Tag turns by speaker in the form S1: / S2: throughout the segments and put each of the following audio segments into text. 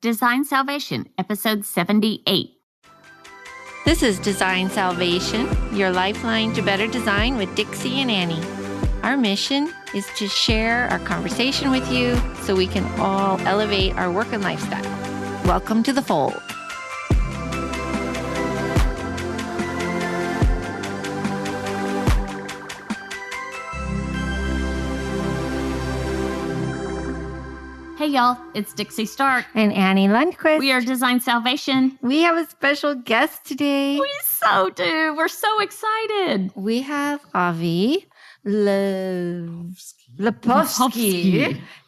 S1: Design Salvation, episode 78.
S2: This is Design Salvation, your lifeline to better design with Dixie and Annie. Our mission is to share our conversation with you so we can all elevate our work and lifestyle. Welcome to the fold.
S1: Hey, y'all, it's Dixie Stark.
S2: And Annie Lundquist.
S1: We are Design Salvation.
S2: We have a special guest today.
S1: We so do. We're so excited.
S2: We have Avi Lapovsky.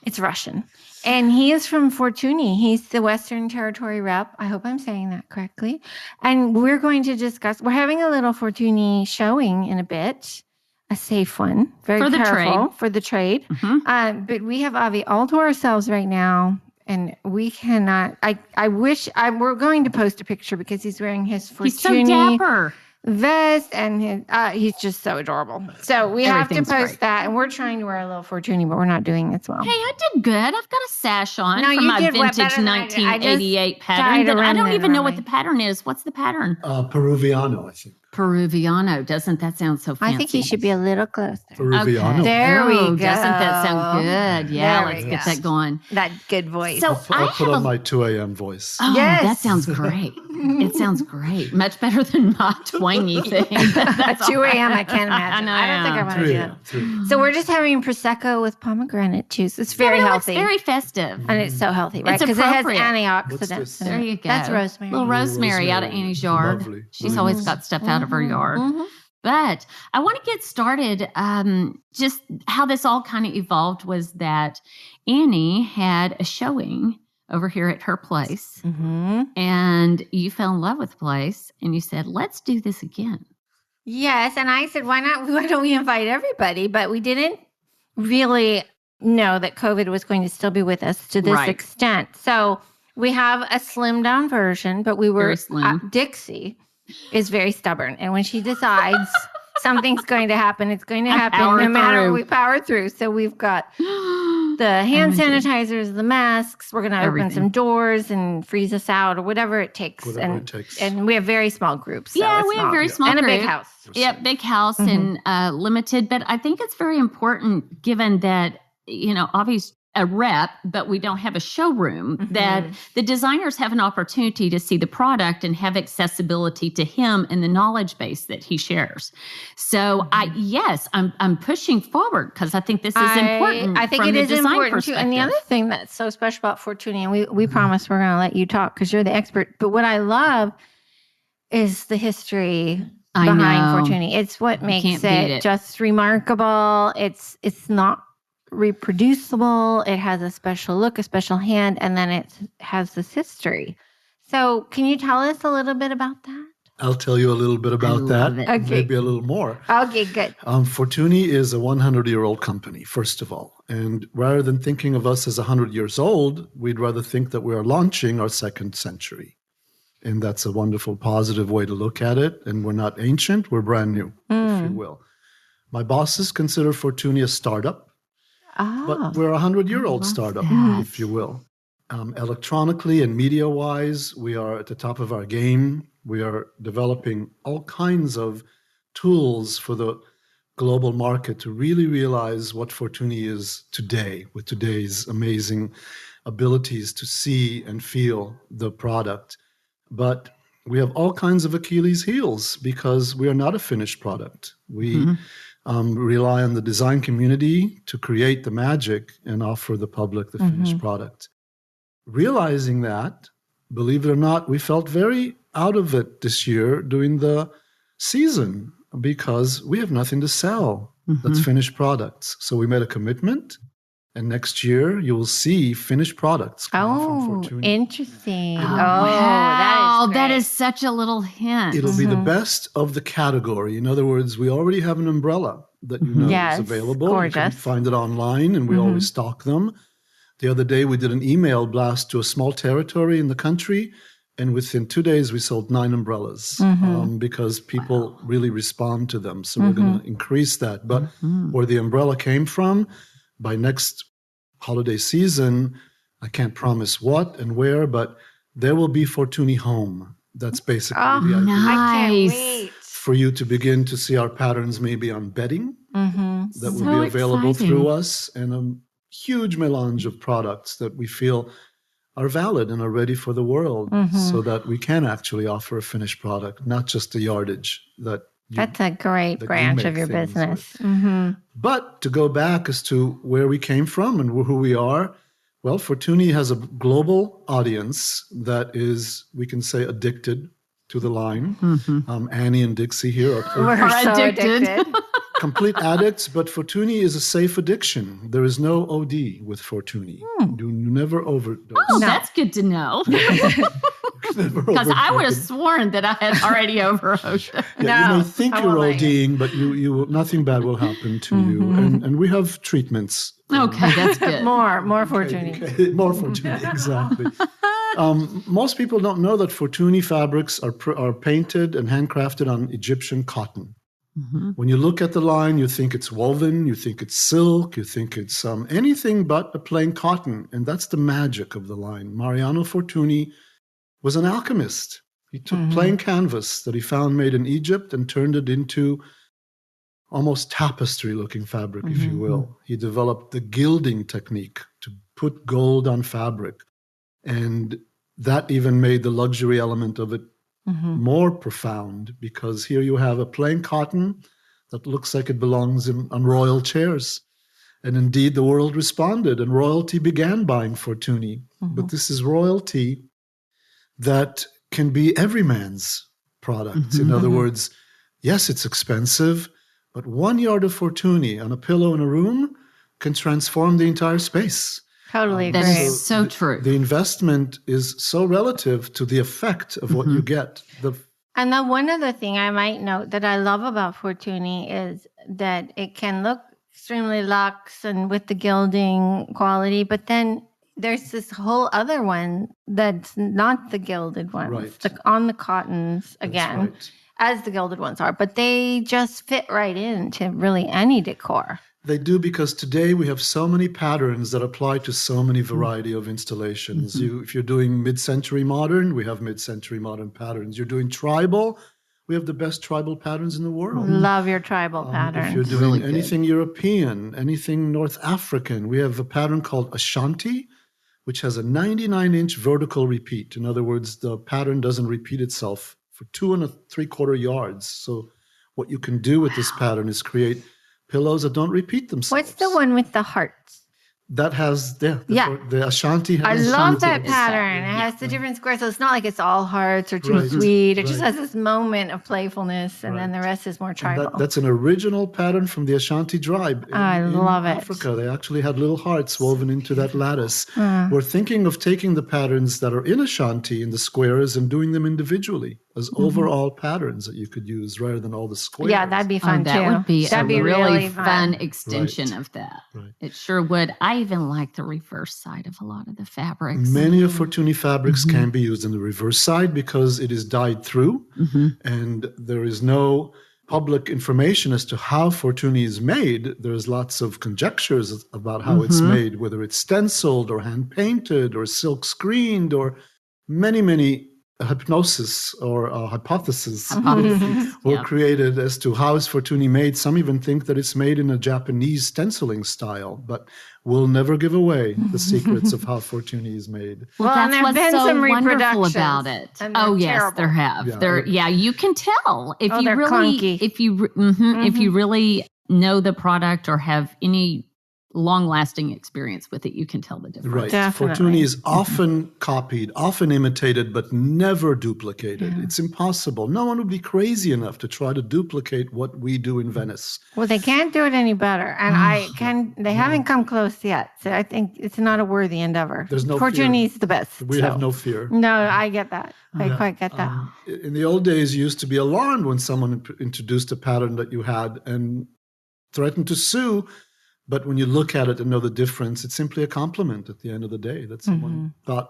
S2: It's Russian. And he is from Fortuny. He's the Western Territory rep. I hope I'm saying that correctly. And we're going to discuss, we're having a little Fortuny showing in a bit. A safe one. Very
S1: for
S2: careful for the trade.
S1: Mm-hmm.
S2: But we have Avi all to ourselves right now. And we cannot, I wish, we're going to post a picture because he's wearing his Fortuny.
S1: He's so dapper.
S2: Vest, and he's just so adorable. So we have to post that, and we're trying to wear a little Fortuny, but we're not doing as well.
S1: Hey, I did good. I've got a sash on
S2: No,
S1: from
S2: you
S1: my
S2: did
S1: vintage
S2: better than
S1: 1988 pattern. But I don't even know what the pattern is. What's the pattern?
S3: Peruviano, I think.
S1: Peruviano. Doesn't that sound so fancy?
S2: I think he should be a little closer.
S3: Peruviano.
S1: Okay.
S2: There we go.
S1: Doesn't that sound good? Yeah,
S2: There
S1: let's
S2: we
S1: get
S2: go.
S1: that going.
S2: That good voice.
S1: So
S3: I'll put on my 2 a.m. voice.
S1: Oh,
S2: Yes.
S1: that sounds great. It sounds great. Much better than my twangy thing.
S2: At 2 a.m., I can't imagine. I don't think I want to
S3: 3
S2: do
S3: a.m.
S2: that.
S3: 3.
S2: So we're just having Prosecco with pomegranate juice. It's very healthy.
S1: It's very festive.
S2: and it's so healthy, right?
S1: It's
S2: Because it has
S1: appropriate.
S2: antioxidants.
S3: What's this?
S2: in
S1: There
S2: it.
S1: you go.
S2: That's rosemary.
S1: Little rosemary out of
S3: Rosemary.
S1: Annie's yard.
S3: Lovely.
S1: She's always got stuff out of her yard.
S2: Mhm.
S1: But I want to get started. Just how this all kind of evolved was that Annie had a showing over here at her place,
S2: Mhm.
S1: and you fell in love with the place, and you said, "Let's do this again."
S2: Yes, and I said, why not? Why don't we invite everybody? But we didn't really know that COVID was going to still be with us to this
S1: Right.
S2: extent. So we have a slimmed down version, but we were
S1: Very slim.
S2: Dixie is very stubborn, and when she decides something's going to happen, it's going to happen
S1: power
S2: no matter
S1: through.
S2: we power through. So we've got the hand sanitizers, the masks. We're going to open
S1: Everything.
S2: some doors and freeze us out, or whatever it takes.
S3: Whatever it takes.
S2: And we have very small groups. So
S1: Yeah,
S2: it's
S1: we have
S2: small.
S1: very small
S2: and a big
S1: group.
S2: house.
S1: Yep, big house and limited. But I think it's very important, given that, Avi's a rep, but we don't have a showroom, that the designers have an opportunity to see the product and have accessibility to him and the knowledge base that he shares. So I'm pushing forward because I think this is important.
S2: I think
S1: from
S2: it
S1: the
S2: is
S1: design
S2: important too. And the other
S1: perspective.
S2: thing that's so special about Fortuny, and we promise we're going to let you talk because you're the expert. But what I love is the history
S1: I
S2: behind
S1: know.
S2: Fortuny. It's what
S1: You
S2: makes
S1: can't beat it.
S2: just remarkable. It's not reproducible. It has a special look, a special hand, and then it has this history. So can you tell us a little bit about that?
S3: I'll tell you a little bit about
S1: love
S3: that.
S1: it.
S2: Okay.
S3: Maybe a little more.
S2: Okay, good.
S3: Fortuny is a 100-year-old company, first of all. And rather than thinking of us as 100 years old, we'd rather think that we are launching our second century. And that's a wonderful, positive way to look at it. And we're not ancient, we're brand new, if you will. My bosses consider Fortuny a startup, but we're a 100-year-old startup, if you will. Electronically and media-wise, we are at the top of our game. We are developing all kinds of tools for the global market to really realize what Fortuny is today, with today's amazing abilities to see and feel the product. But we have all kinds of Achilles heels because we are not a finished product. We rely on the design community to create the magic and offer the public the finished product. Realizing that, believe it or not, we felt very out of it this year during the season because we have nothing to sell that's finished products. So we made a commitment, and next year you will see finished products coming from Fortuny.
S2: Interesting.
S1: Wow,
S2: that
S1: that
S2: is
S1: is such a little hint.
S3: It'll be the best of the category. In other words, we already have an umbrella that you know
S2: Yes,
S3: is available. You can
S2: gorgeous.
S3: find it online, and we always stock them. The other day, we did an email blast to a small territory in the country, and within 2 days, we sold 9 umbrellas because people really respond to them. So we're going to increase that. But where the umbrella came from, by next holiday season, I can't promise what and where, but there will be Fortuny home. That's basically the idea.
S2: I can't wait.
S3: For you to begin to see our patterns maybe on bedding that will be available
S1: exciting.
S3: through us, and a huge melange of products that we feel are valid and are ready for the world, so that we can actually offer a finished product, not just a yardage
S2: That's a great branch of your business.
S3: But to go back as to where we came from and who we are, well, Fortuny has a global audience that is, we can say, addicted to the line. Annie and Dixie here are
S2: We're so addicted.
S3: complete addicts, but Fortuny is a safe addiction. There is no OD with Fortuny. You never overdose.
S1: Oh, that's good to know. Because I would have sworn that I had already overdosed.
S3: You may think you're ODing, but you nothing bad will happen to you. And we have treatments.
S1: Okay, that's good.
S2: More Fortuny.
S3: Okay. More Fortuny, exactly. Most people don't know that Fortuny fabrics are painted and handcrafted on Egyptian cotton. When you look at the line, you think it's woven, you think it's silk, you think it's anything but a plain cotton. And that's the magic of the line. Mariano Fortuny was an alchemist. He took plain canvas that he found made in Egypt and turned it into almost tapestry-looking fabric, if you will. He developed the gilding technique to put gold on fabric. And that even made the luxury element of it more profound, because here you have a plain cotton that looks like it belongs on royal chairs. And indeed, the world responded, and royalty began buying Fortuny. But this is royalty that can be every man's product. In other words, yes, it's expensive, but 1 yard of Fortuny on a pillow in a room can transform the entire space.
S2: Totally agree.
S1: That is so true.
S3: The investment is so relative to the effect of what you get.
S2: And the one other thing I might note that I love about Fortuny is that it can look extremely luxe and with the gilding quality, but then there's this whole other one that's not the gilded ones,
S3: Right.
S2: on the cottons again,
S3: right.
S2: as the gilded ones are, but they just fit right into really any decor.
S3: They do, because today we have so many patterns that apply to so many variety of installations. If you're doing mid-century modern, we have mid-century modern patterns. You're doing tribal, we have the best tribal patterns in the world.
S2: Love your tribal patterns.
S3: If you're doing anything European, anything North African, we have a pattern called Ashanti, which has a 99-inch vertical repeat. In other words, the pattern doesn't repeat itself for 2 3/4 yards. So what you can do with this pattern is create pillows that don't repeat themselves.
S2: What's the one with the hearts?
S3: That has, the Ashanti has
S2: I love
S3: Ashanti.
S2: that pattern. It has the different squares. So it's not like it's all hearts or too
S3: Right.
S2: sweet. It just has this moment of playfulness, and then the rest is more
S3: And
S2: tribal.
S3: that's an original pattern from the Ashanti tribe in
S2: love it.
S3: Africa. They actually had little hearts woven into that lattice. We're thinking of taking the patterns that are in Ashanti in the squares and doing them individually as overall patterns that you could use rather than all the squares.
S2: Yeah, that'd be fun too.
S1: That would be
S2: That'd
S1: a
S2: be
S1: really fun extension
S3: Right.
S1: of that.
S3: Right.
S1: It sure would. I even like the reverse side of a lot of the fabrics.
S3: Many of Fortuny fabrics can be used in the reverse side because it is dyed through, and there is no public information as to how Fortuny is made. There's lots of conjectures about how it's made, whether it's stenciled or hand painted or silk screened, or many hypnosis or hypotheses were created as to how is Fortuny made. Some even think that it's made in a Japanese stenciling style, but we'll never give away the secrets of how Fortuny is made.
S2: Well,
S1: that's
S2: and
S1: what's
S2: there've been
S1: so
S2: some
S1: wonderful
S2: reproductions,
S1: about it.
S2: and they're
S1: Oh yes,
S2: terrible.
S1: there have.
S3: Yeah.
S1: You can tell if you
S2: they're
S1: really,
S2: clunky.
S1: if you really know the product or have any long-lasting experience with it, you can tell the difference.
S3: Right.
S2: Definitely.
S3: Fortuny is often copied, often imitated, but never duplicated. It's impossible. No one would be crazy enough to try to duplicate what we do in Venice.
S2: Well, they can't do it any better, and they haven't come close yet. So I think it's not a worthy endeavor.
S3: There's no
S2: Fortuny's the best.
S3: We have no fear.
S2: No, I get that. I quite get that.
S3: In the old days, you used to be alarmed when someone introduced a pattern that you had and threatened to sue. But when you look at it and know the difference, it's simply a compliment at the end of the day that someone thought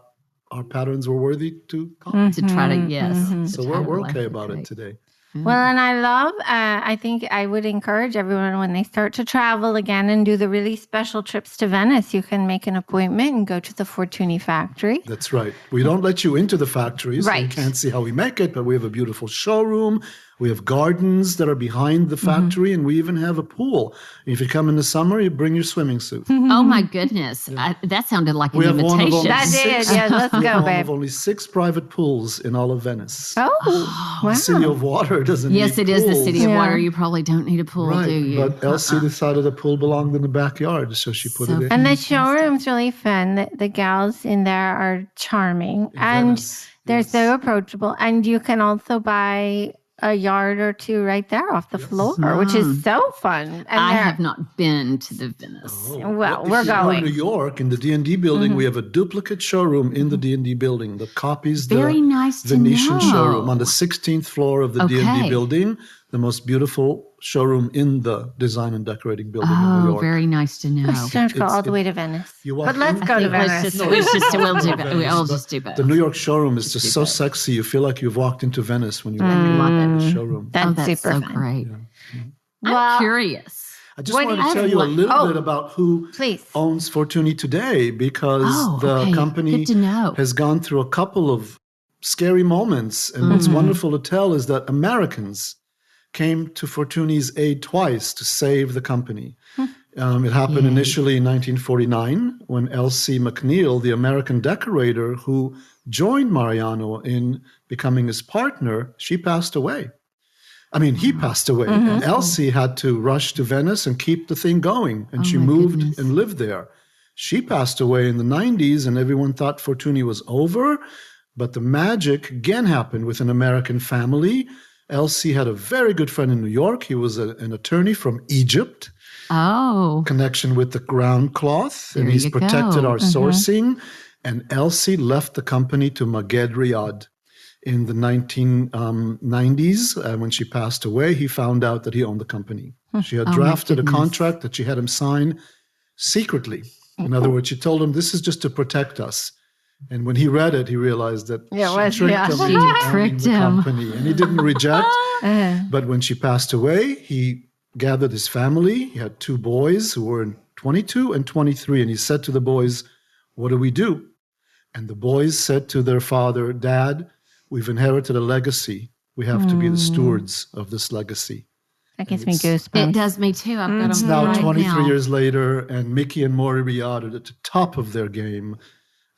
S3: our patterns were worthy to copy.
S1: To try to, yes.
S3: So we're okay about it today.
S2: Well, and I think I would encourage everyone when they start to travel again and do the really special trips to Venice, you can make an appointment and go to the Fortuny factory.
S3: That's right. We don't let you into the factory, so you can't see how we make it, but we have a beautiful showroom. We have gardens that are behind the factory, and we even have a pool. If you come in the summer, you bring your swimming suit.
S1: Oh, my goodness. That sounded like an invitation.
S2: That did. Yeah, let's go, babe.
S3: We have only 6 private pools in all of Venice.
S2: Oh, wow.
S3: The City of Water doesn't need
S1: Yes, it is the City of
S2: Yeah.
S1: Water. You probably don't need a pool,
S3: Right,
S1: do you?
S3: but Elsie decided the pool belonged in the backyard, so she put it in.
S2: And the showroom's really fun. The gals in there are charming. And
S3: Venice,
S2: they're
S3: yes.
S2: so approachable. And you can also buy a yard or two right there off the floor, which is so fun. And
S1: I have not been to the Venice.
S2: Well,
S3: If
S2: we're
S3: you go
S2: going.
S3: to New York, in the D&D building, we have a duplicate showroom in the D&D building that copies
S1: Very
S3: the
S1: nice to
S3: Venetian
S1: know.
S3: showroom on the 16th floor of the D&D
S1: Okay.
S3: building, the most beautiful showroom in the design and decorating building in New
S1: Oh,
S3: York.
S1: very nice to know.
S2: We still have to go all the way to Venice.
S3: You walk
S2: But let's
S3: in-
S2: go to
S1: Let's
S2: Venice.
S1: just, we'll do that. We'll just do
S3: The
S1: both.
S3: New York showroom is just so sexy. You feel like you've walked into Venice when you walk in the showroom.
S2: That's,
S1: That's
S2: super
S1: so
S2: fun.
S1: great.
S2: Well,
S1: I'm curious.
S3: I just
S2: What
S3: wanted
S2: do
S3: to
S2: you-
S3: tell you a little
S2: Oh.
S3: bit about who
S2: Please.
S3: owns Fortuny today, because
S1: Oh,
S3: the
S1: okay.
S3: company
S1: Good to know.
S3: has gone through a couple of scary moments. And what's wonderful to tell is that Americans came to Fortuny's aid twice to save the company. It happened initially in 1949 when Elsie McNeil, the American decorator who joined Mariano in becoming his partner, she passed away. I mean, he passed away, and Elsie had to rush to Venice and keep the thing going, and she
S1: my
S3: moved
S1: goodness.
S3: and lived there. She passed away in the 90s, and everyone thought Fortuny was over, but the magic again happened with an American family. Elsie had a very good friend in New York. He was an attorney from Egypt,
S1: Oh,
S3: connection with the ground cloth, and
S1: There
S3: he's
S1: you
S3: protected
S1: go.
S3: our sourcing. And Elsie left the company to Maged Riyadh. In the 1990s, when she passed away, he found out that he owned the company. She had
S1: Oh, my
S3: drafted a
S1: goodness.
S3: contract that she had him sign secretly. In other words, she told him, this is just to protect us. And when he read it, he realized that she tricked him
S1: She
S3: into owning
S1: tricked
S3: the
S1: him.
S3: company. And he didn't reject. But when she passed away, he gathered his family. He had 2 boys who were 22 and 23. And he said to the boys, what do we do? And the boys said to their father, Dad, we've inherited a legacy. We have to be the stewards of this legacy.
S2: That gives me goosebumps.
S1: it does me too. I've got
S3: It's
S1: them
S3: now
S1: right
S3: 23
S1: now.
S3: years later, and Mickey and Maury Riyadh are at the top of their game.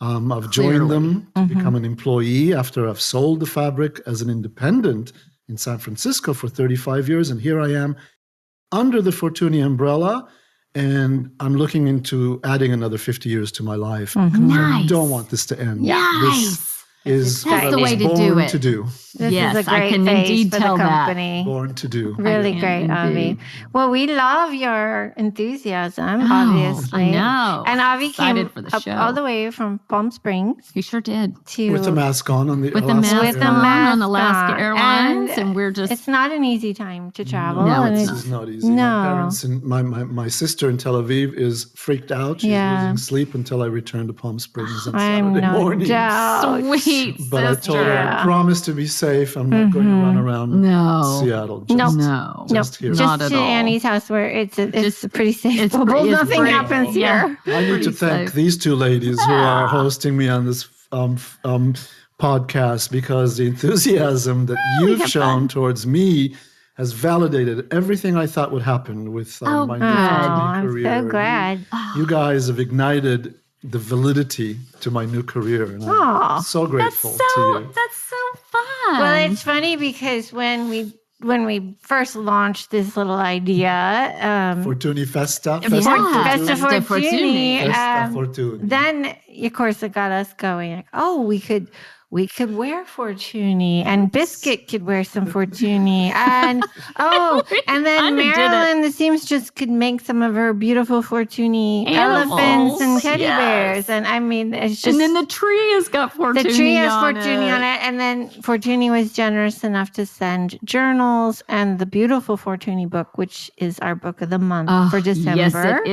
S3: I've joined
S1: Clearly.
S3: them to become an employee after I've sold the fabric as an independent in San Francisco for 35 years. And here I am under the Fortuny umbrella, and I'm looking into adding another 50 years to my life. 'Cause I
S1: Nice.
S3: don't want this to end.
S1: Nice.
S3: This is
S1: That's
S3: what
S1: the
S3: I was
S1: way to
S3: born
S1: do it.
S3: to do.
S2: This
S1: Yes,
S2: is a
S1: I
S2: great
S1: can
S2: phase
S1: indeed
S2: for
S1: tell
S2: the
S1: that.
S2: company.
S3: Born to do.
S2: Really
S1: can
S2: great, Avi.
S1: indeed.
S2: Well, we love your enthusiasm,
S1: Oh,
S2: obviously.
S1: I know.
S2: And Avi
S1: Excited
S2: came
S1: for the
S2: up
S1: show.
S2: all the way from Palm Springs
S1: You sure did.
S2: to
S3: With the mask on the
S1: With the
S3: Alaska
S1: mask
S2: With the
S3: Airlines.
S2: mask
S1: on Alaska
S2: on.
S1: Airlines,
S2: And
S1: and we're just
S2: It's not an easy time to travel.
S1: No,
S2: and
S1: it's
S3: This is not easy.
S2: No.
S3: My parents and my sister in Tel Aviv is freaked out. She's
S2: Yeah.
S3: losing sleep until I return to Palm Springs on
S2: I'm
S3: Saturday
S2: no
S3: morning.
S2: doubt.
S1: sweet.
S3: But I told her, I
S2: sister.
S3: promise to be safe. I'm not going to run around
S1: No.
S3: Seattle.
S2: No.
S1: No.
S3: Just here.
S2: Just
S1: Not at
S2: to
S1: all.
S2: Annie's house where it's a pretty safe
S1: it's
S2: bubble.
S1: pretty- it's
S2: Nothing
S1: pretty-
S2: happens
S1: yeah.
S2: here.
S3: I need to
S1: Pretty
S3: thank
S1: safe.
S3: these 2 ladies who are hosting me on this podcast, because the enthusiasm that you've
S1: have
S3: shown
S1: fun.
S3: towards me has validated everything I thought would happen with
S1: Oh,
S3: my
S1: good.
S3: new
S2: I'm
S3: career.
S2: so glad.
S3: You guys have ignited the validity to my new career, and
S2: Aw.
S3: I'm so grateful to you.
S1: That's so fun.
S2: Well, it's funny because when we first launched this little idea,
S3: Fortuny Festa.
S1: Yeah.
S2: Festa
S1: Festa
S2: Fortuny,
S3: Festa Fortuny.
S2: then of course it got us going. Like, oh, we could wear Fortuny, and Biscuit could wear some Fortuny, and and then
S1: kinda did it.
S2: Marilyn, the seamstress, could make some of her beautiful Fortuny
S1: Animals.
S2: elephants and teddy
S1: Yes.
S2: bears, and I mean, it's just
S1: and then the tree has got Fortuny
S2: the tree has
S1: on
S2: Fortuny on it, and then Fortuny was generous enough to send journals and the beautiful Fortuny book, which is our book of the month
S1: Oh,
S2: for December.
S1: Yes, it
S3: Good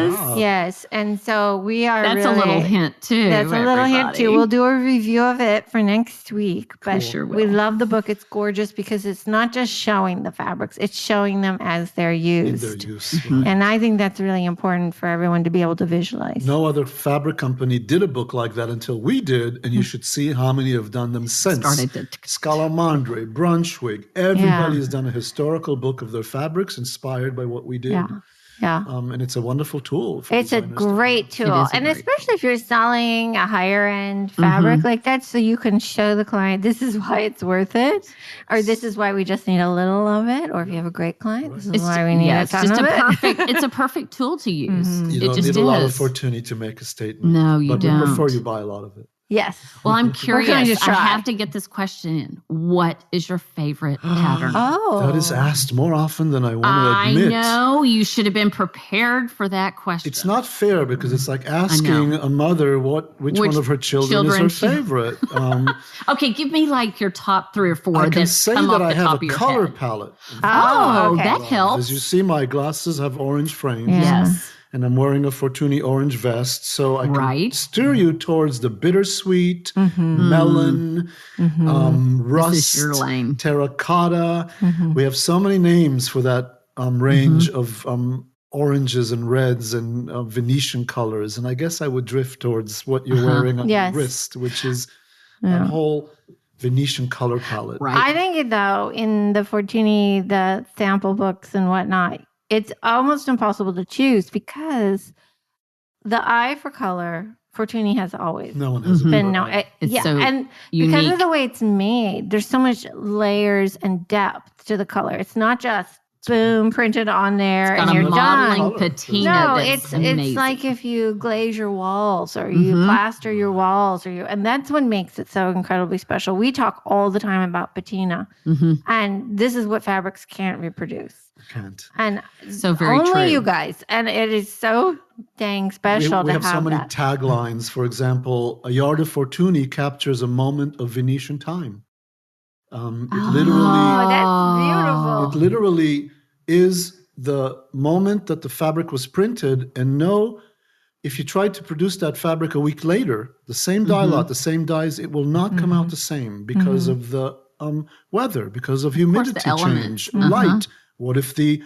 S1: is.
S3: job.
S2: Yes, and so we are.
S1: That's
S2: really,
S1: a little hint too.
S2: That's a little hint too.
S1: everybody.
S2: We'll do a review of it, it for next week. But
S1: Sure will.
S2: we love the book. It's gorgeous because it's not just showing the fabrics, it's showing them as they're used.
S3: In their use, right.
S2: And I think that's really important for everyone to be able to visualize.
S3: No other fabric company did a book like that until we did, and you should see how many have done them since. Scalamandre, Brunswick, everybody has done a historical book of their fabrics inspired by what we did.
S2: Yeah.
S3: And it's a wonderful tool.
S2: It's a great tool. And especially if you're selling a higher end fabric like that, so you can show the client, this is why it's worth it, or this is why we just need a little of it, or if you have a great client, this is why we need a ton of it.
S1: It's a perfect tool to use.
S3: You don't need a lot of Fortuny to make a statement.
S1: No, you don't.
S3: But we prefer you buy a lot of it.
S2: Yes.
S1: Well, I'm curious. I have to get this question in. What is your favorite pattern?
S3: That is asked more often than I want to admit.
S1: I know. You should have been prepared for that question.
S3: It's not fair because it's like asking a mother which one of her children is her favorite.
S1: Okay, give me like your top 3 or 4.
S3: I can say that I have a color palette.
S1: That helps.
S3: As you see, my glasses have orange frames.
S1: Yes.
S3: And I'm wearing a Fortuny orange vest, so I can steer you towards the bittersweet, melon, rust, terracotta. We have so many names for that range of oranges and reds and Venetian colors. And I guess I would drift towards what you're wearing on your wrist, which is a whole Venetian color palette.
S2: Right. I think, though, in the Fortuny, the sample books and whatnot, it's almost impossible to choose because the eye for color, Fortuny has always
S3: no one has
S2: been
S1: so
S2: and
S1: unique.
S2: because of the way it's made, there's so much layers and depth to the color. It's not just boom printed on there and you're done.
S1: Patina.
S2: No, it's like if you glaze your walls or you plaster your walls and that's what makes it so incredibly special. We talk all the time about patina, and this is what fabrics can't reproduce.
S3: Can't.
S2: And
S1: so very
S2: only
S1: true.
S2: You guys. And it is so dang special
S3: we have so many
S2: that.
S3: taglines. For example, a yard of Fortuny captures a moment of Venetian time. That's beautiful. It literally is the moment that the fabric was printed. And if you tried to produce that fabric a week later, the same dye lot, the same dyes, it will not come out the same because of the weather, because of humidity change, light. What if the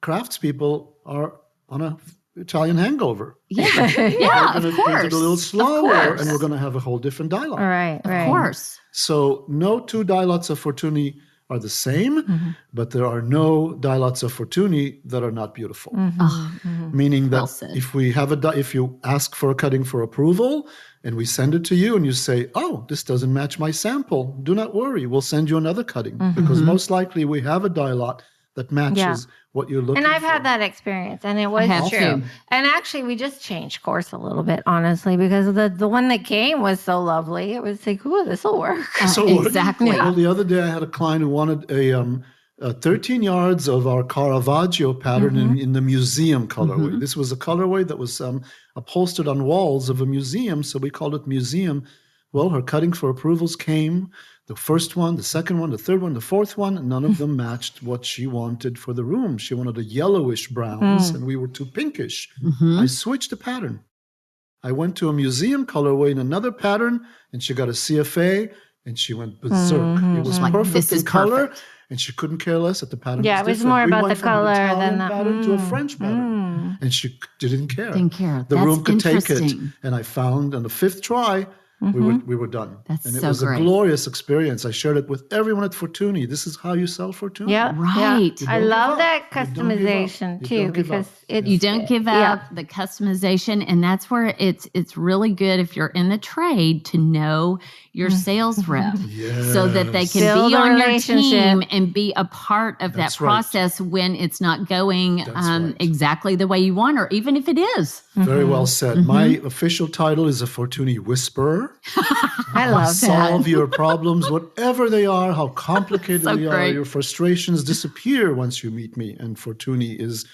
S3: craftspeople are on an Italian hangover?
S1: Yeah,
S3: of course.
S1: We're
S3: going to print it a little slower, and we're going to have a whole different dye lot.
S2: Right.
S1: Of course.
S3: So no 2 dye lots of Fortuny are the same, but there are no dye lots of Fortuny that are not beautiful. Meaning that if you ask for a cutting for approval and we send it to you and you say, oh, this doesn't match my sample, do not worry, we'll send you another cutting because most likely we have a dye lot that matches what you're looking for.
S2: And I've had that experience, and it was true. And actually, we just changed course a little bit, honestly, because the one that came was so lovely. It was like, ooh, this will work.
S1: Exactly.
S3: Well, the other day I had a client who wanted a 13 yards of our Caravaggio pattern in the museum colorway. This was a colorway that was upholstered on walls of a museum, so we called it museum. Well, her cutting for approvals came. The first one, the second one, the third one, the fourth one, and none of them matched what she wanted for the room. She wanted a yellowish browns, and we were too pinkish. I switched the pattern. I went to a museum colorway in another pattern, and she got a CFA, and she went berserk. It was perfect in color, and she couldn't care less that the pattern was different.
S2: It was more about the color than the
S3: pattern to a French pattern, and she didn't care.
S1: The
S3: room could take it, and I found on the 5th try. We were done.
S1: And
S3: it was a glorious experience. I shared it with everyone at Fortuny. This is how you sell Fortuny.
S2: Yeah,
S1: right.
S2: Yeah. I love that customization too, because
S1: you don't give up the customization, and that's where it's really good if you're in the trade to know your sales rep, so that they can
S2: build
S1: be on your team and be a part of that process when it's not going exactly the way you want, or even if it is.
S3: Very well said. My official title is a Fortuny Whisperer.
S2: I love that.
S3: Solve your problems, whatever they are, how complicated they are. Your frustrations disappear once you meet me. And Fortuny is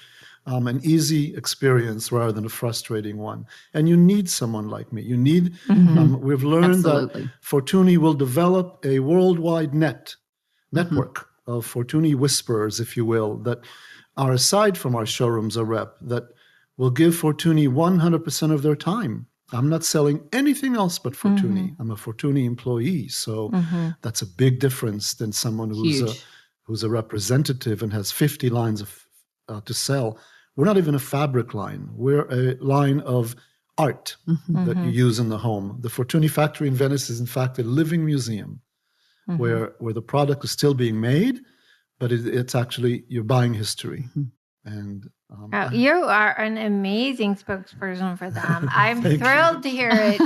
S3: an easy experience rather than a frustrating one. And you need someone like me. You need, we've learned that Fortuny will develop a worldwide network of Fortuny whisperers, if you will, that are aside from our showrooms, a rep, that will give Fortuny 100% of their time. I'm not selling anything else but Fortuny. I'm a Fortuny employee. So that's a big difference than someone who's a representative and has 50 lines to sell. We're not even a fabric line. We're a line of art that you use in the home. The Fortuny factory in Venice is, in fact, a living museum where the product is still being made, but it's actually, you're buying history. And
S2: you are an amazing spokesperson for them. I'm thrilled to hear it.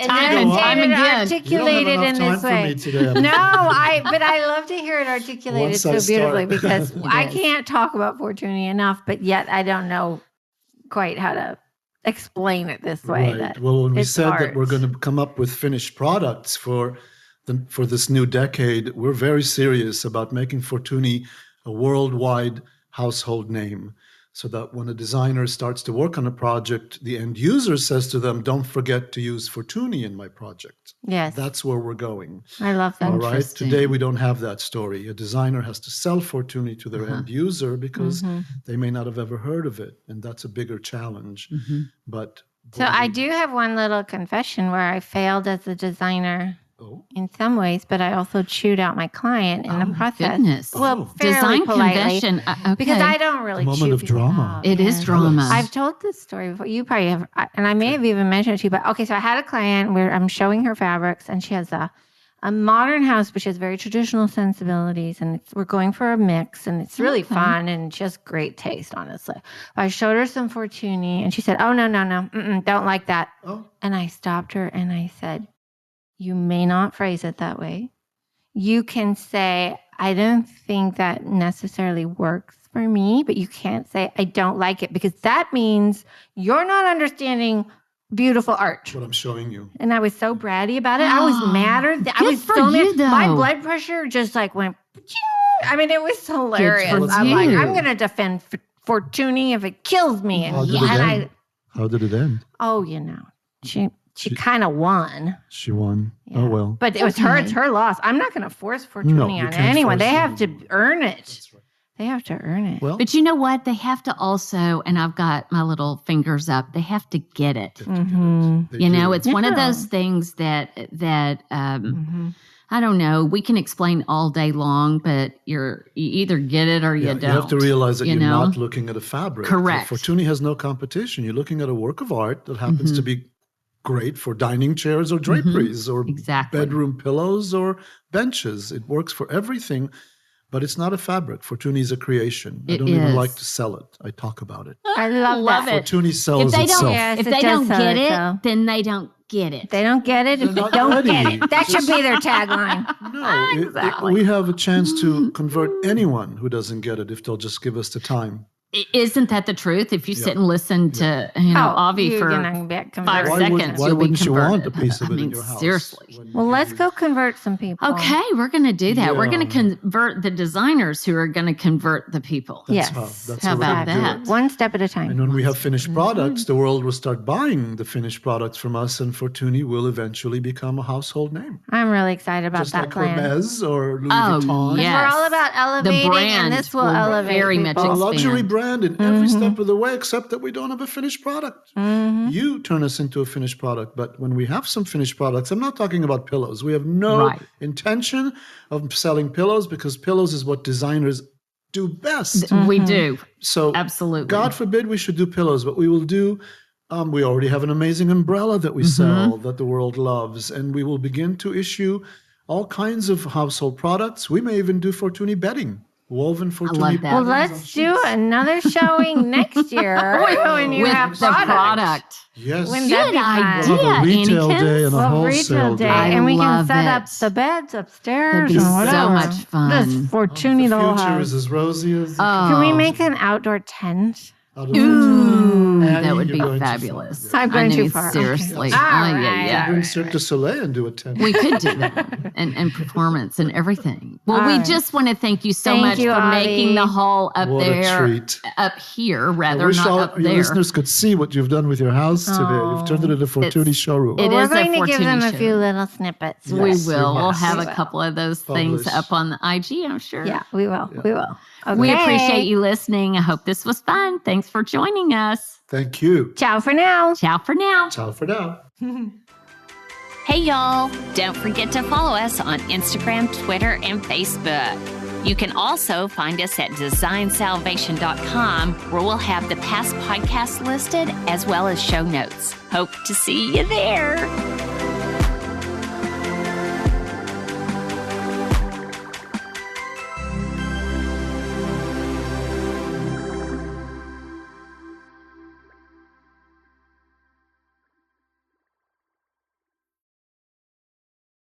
S2: Articulated in this way. But I love to hear it articulated so beautifully because I can't talk about Fortuny enough, but yet I don't know quite how to explain it this way.
S3: Right. Well, when we said that we're going to come up with finished products for this new decade, we're very serious about making Fortuny a worldwide household name, so that when a designer starts to work on a project, the end user says to them, don't forget to use Fortuny in my project.
S2: Yes.
S3: That's where we're going.
S2: I love that.
S3: All right. Today, we don't have that story. A designer has to sell Fortuny to their end user because they may not have ever heard of it. And that's a bigger challenge. But
S2: so I do have one little confession where I failed as a designer. In some ways, but I also chewed out my client in the process.
S1: Goodness.
S2: Well,
S1: design
S2: politely,
S1: confession.
S2: Because I don't really
S3: moment of drama.
S1: It is drama.
S2: I've told this story before. You probably have, and I may have even mentioned it to you. But okay, so I had a client where I'm showing her fabrics, and she has a modern house, but she has very traditional sensibilities, and we're going for a mix, and it's really fun, and she has great taste, honestly. I showed her some Fortuny, and she said, "Oh no, don't like that." And I stopped her, and I said, you may not phrase it that way. You can say, I don't think that necessarily works for me, but you can't say, I don't like it, because that means you're not understanding beautiful art.
S3: What I'm showing you.
S2: And I was so bratty about it. I was madder. I was so mad. My blood pressure just like went, I mean, it was hilarious. I'm like, I'm going to defend Fortuny if it kills me.
S3: How did it end?
S2: Oh, she kind of won.
S3: She won. Yeah. Oh, well.
S2: But it was her. It's her loss. I'm not going to force Fortuny on anyone. They have to earn it. That's right. They have to earn it.
S1: Well, but you know what? They have to also, and I've got my little fingers up, they have to get it. It's one of those things that I don't know. We can explain all day long, but you either get it or you don't.
S3: You have to realize that you're not looking at a fabric.
S1: Correct.
S3: Fortuny has no competition. You're looking at a work of art that happens to be great for dining chairs or draperies or bedroom pillows or benches. It works for everything, but it's not a fabric. Fortuny is a creation. I don't even like to sell it. I talk about it.
S2: I love it.
S3: Fortuny sells itself.
S1: If they don't get it, then they don't get it.
S2: They don't get it if they don't get it. That should be their tagline.
S3: No, exactly. We have a chance to convert anyone who doesn't get it if they'll just give us the time.
S1: Isn't that the truth? If you sit and listen to Avi for 5 seconds,
S3: why wouldn't you want a piece of it in your house?
S1: Seriously.
S2: Well, let's go convert some people.
S1: Okay, we're going to do that. Yeah. We're going to convert the designers who are going to convert the people.
S3: That's
S1: how about that?
S2: One step at a time.
S3: And when we have finished products, the world will start buying the finished products from us, and Fortuny will eventually become a household name.
S2: I'm really excited about that plan.
S3: Hermes or Louis Vuitton.
S2: Yes. We're all about elevating, and this will elevate
S1: very much expand.
S3: A luxury brand in every step of the way, except that we don't have a finished product. You turn us into a finished product. But when we have some finished products, I'm not talking about pillows. We have no intention of selling pillows, because pillows is what designers do best.
S1: We do.
S3: So absolutely. God forbid we should do pillows, but we will do, we already have an amazing umbrella that we sell that the world loves. And we will begin to issue all kinds of household products. We may even do Fortuny bedding. Woven Fortuny.
S2: Well, let's do another showing next year when you have
S1: the product.
S3: Yes.
S1: Good idea,
S3: we'll have a retail day and a wholesale day.
S2: And we can set up the beds upstairs and whatever.
S1: So much fun.
S2: This Fortuny
S3: the
S2: little
S3: future
S2: house.
S3: is as rosy as
S2: Can we make an outdoor tent?
S1: Ooh, that would be fabulous.
S2: I'm going too far.
S1: Seriously.
S3: Bring Cirque du Soleil and do a tent.
S1: We could do that. and performance and everything. Well, we just want to thank you so much for making the hall up up here, rather, not up there.
S3: Your listeners could see what you've done with your house today. You've turned it into a Fortuny showroom.
S2: We're going to give them a few little snippets.
S1: We will. We'll have a couple of those things up on the IG, I'm sure.
S2: Yeah, we will. We will. Okay.
S1: We appreciate you listening. I hope this was fun. Thanks Thanks for joining us.
S3: Thank you.
S2: Ciao for now.
S1: Ciao for now.
S3: Ciao for now.
S1: Hey, y'all. Don't forget to follow us on Instagram, Twitter, and Facebook. You can also find us at designsalvation.com, where we'll have the past podcasts listed as well as show notes. Hope to see you there.